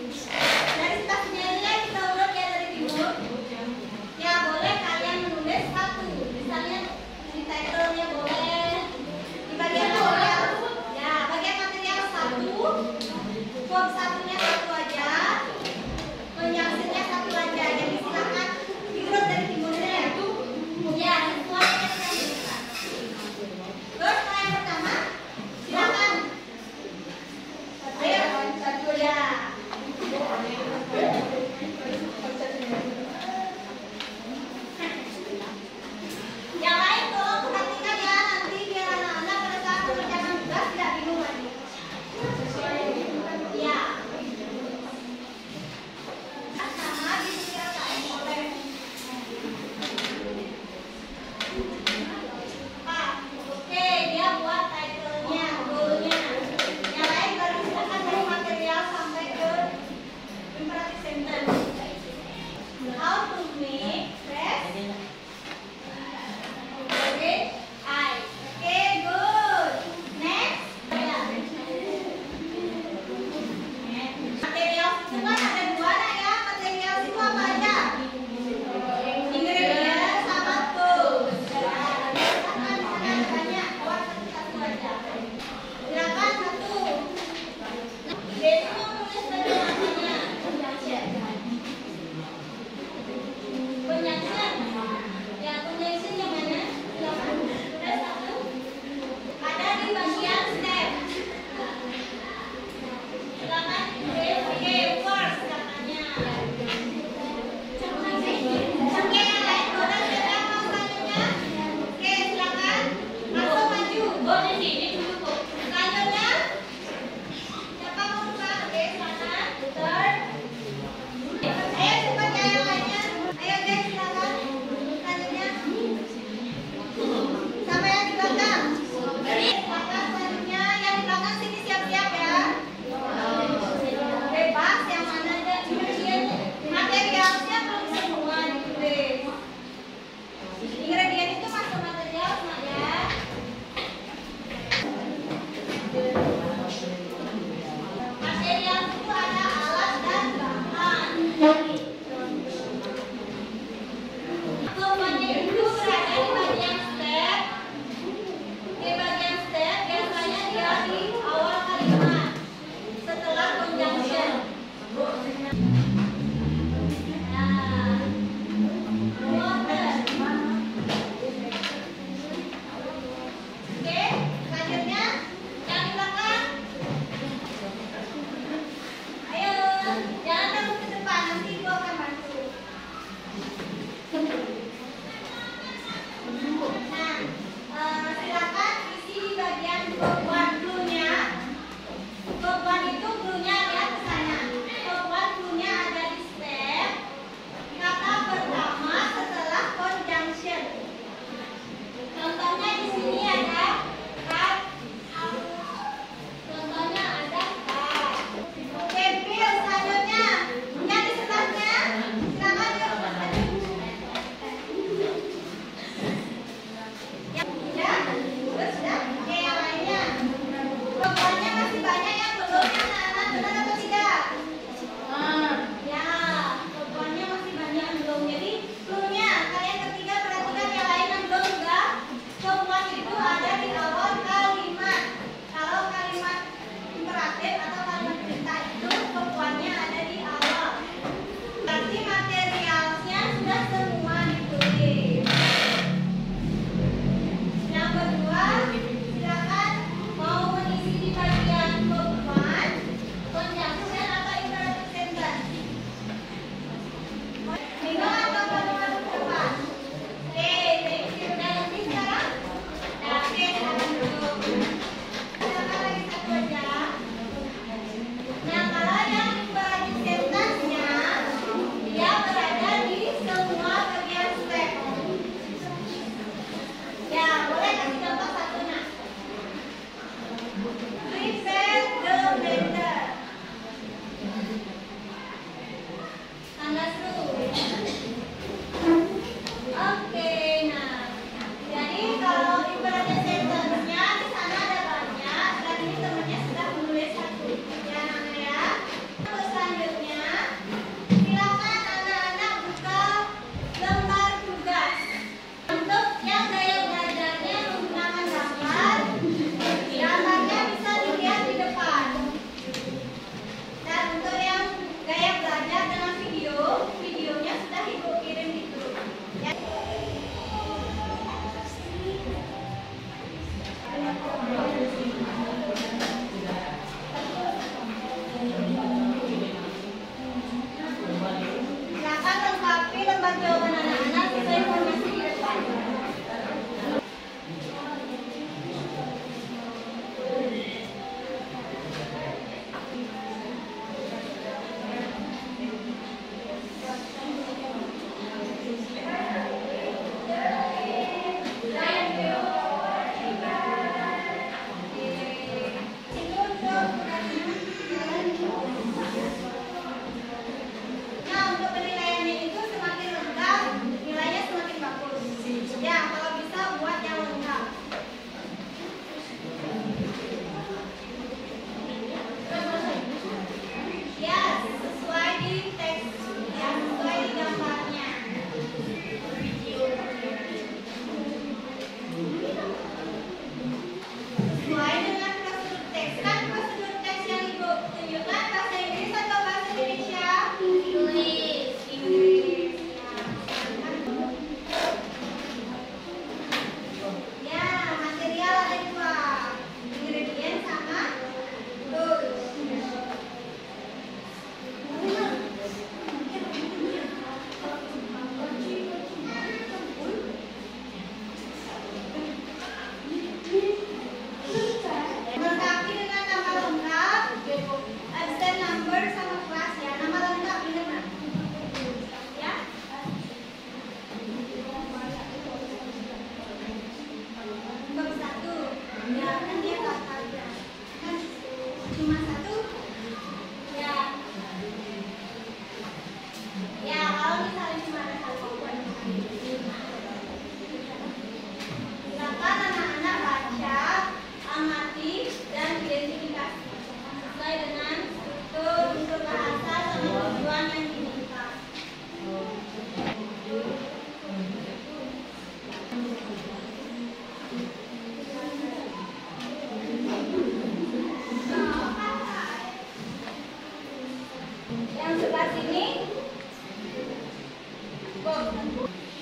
Dari stasiunnya kita urut ya dari timur. Ya boleh kalian menulis satu. Misalnya di title-nya boleh di bagian material. Ya bagian material satu. Form satunya satu aja. Penyaksinya satu aja. Jadi silakan diurut dari timurnya ya. Ya semuanya kita urutkan. Terus yang pertama silakan. Ayo satu ya.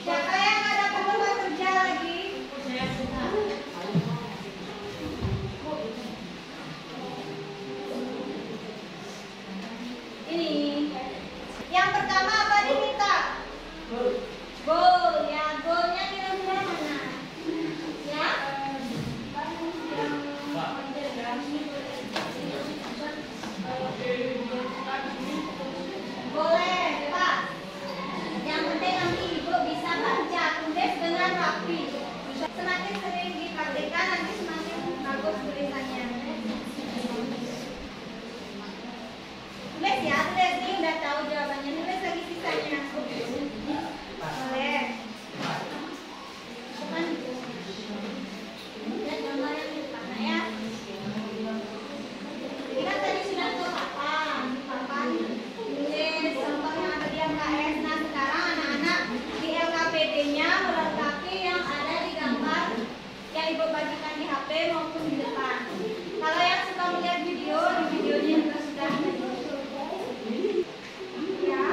Siapa yang ada keperluan kerja lagi? Ini. Yang pertama apa nih kita? Goal. Ya, goalnya kira-kira mana? Ya? Boleh, Pak. Yang penting nanti Ibu bisa baca, tulis dengan rapi. Semakin sering dipraktikkan nanti semakin bagus tulisannya. Tulis ya, tulis ini udah tahu jawabannya. Tulis lagi sisanya. Boleh. Bukan gitu. Lihat gambar yang di depan ya. Kita tadi sudah tahu papan tulis contoh yang ada di MKS. Nah sekarang anak-anak di LKPD-nya melengkapi yang ada di gambar yang Ibu bagikan di HP maupun di depan. Kalau yang suka melihat video, di videonya juga sudah ya.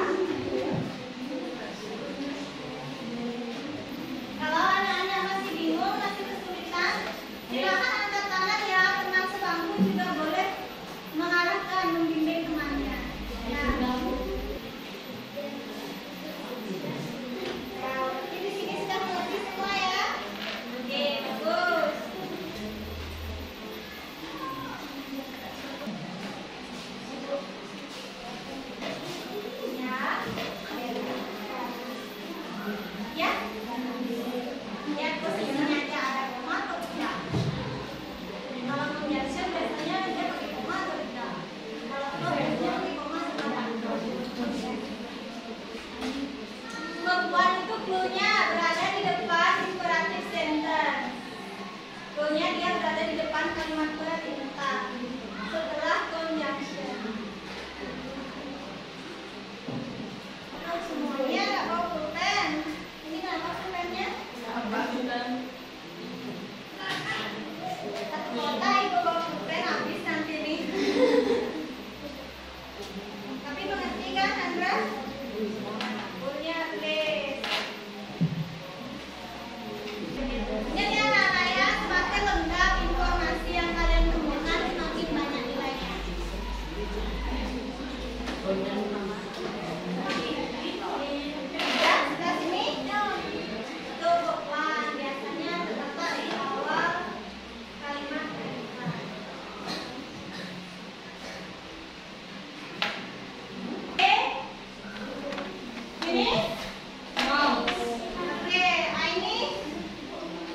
Kalau anak-anak masih bingung, masih kesulitan, silakan angkat tangan ya. Teman sebangku juga boleh mengarahkan, membimbing temannya. Ya. Jadi di sini sudah mengerti semua ya. Oke, bagus. Ya. Ya, posisinya aja ada koma atau tidak. Kalau menjadi biasanya dia pakai koma atau tidak. Kalau biasanya pakai koma atau tidak. Perempuan itu clue-nya berada di depan imperative sentence. Clue-nya dia berada di depan kalimat perintah setelah conjunction. Kalau semuanya nggak bawa pulpen, ini nggak bawa pulpennya? Satu kota Ibu bawa pulpen habis nanti nih. Tapi mengerti kan Sandra? Punya please. Jadi anak-anak ya, semakin lengkap informasi yang kalian temukan semakin banyak nilainya. Ya, sudah sini? Tuh, wah, biasanya terletak di awal kalimat perintah. Oke? Ini? Oke, ini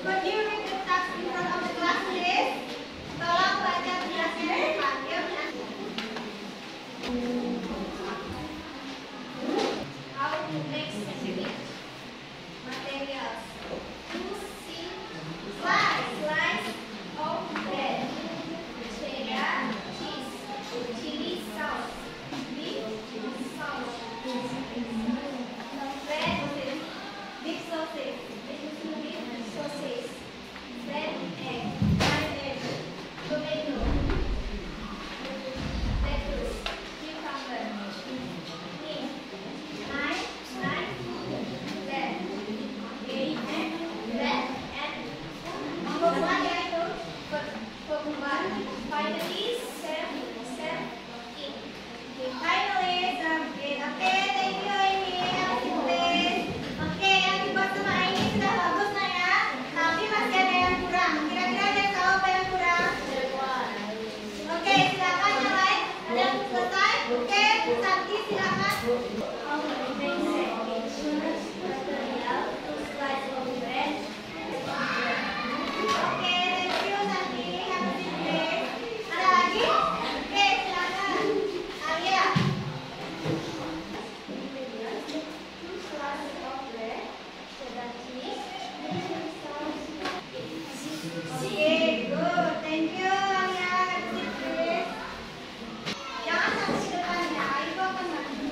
could you read the text in front of the class, please? Tolong baca tugasnya di depan, ya. How to make sensitive materials. Using slice of bread, cheddar cheese, chili sauce, beef sauce, bread beef sausage, bread egg, fried egg, tomato, lettuce, cucumber, meat, knife, bread, bread, and pembuat yaitu pembuat. Finally, serve it. Finally, serve it. Oke, thank you Amy. Oke, yang dibuat sama Amy sudah bagus nah ya. Tapi masih ada yang kurang. Kira-kira ada yang tahu apa yang kurang? Oke, silakan yang lain. Ada yang selesai? Oke, Santi silakan. Oke, thank you Santi. Have a good day. Ada lagi? Oke, silakan. Alia. Oke, good. Thank you Alia. Have a good day. Jangan sampai di depan ya. Ibu akan bantu.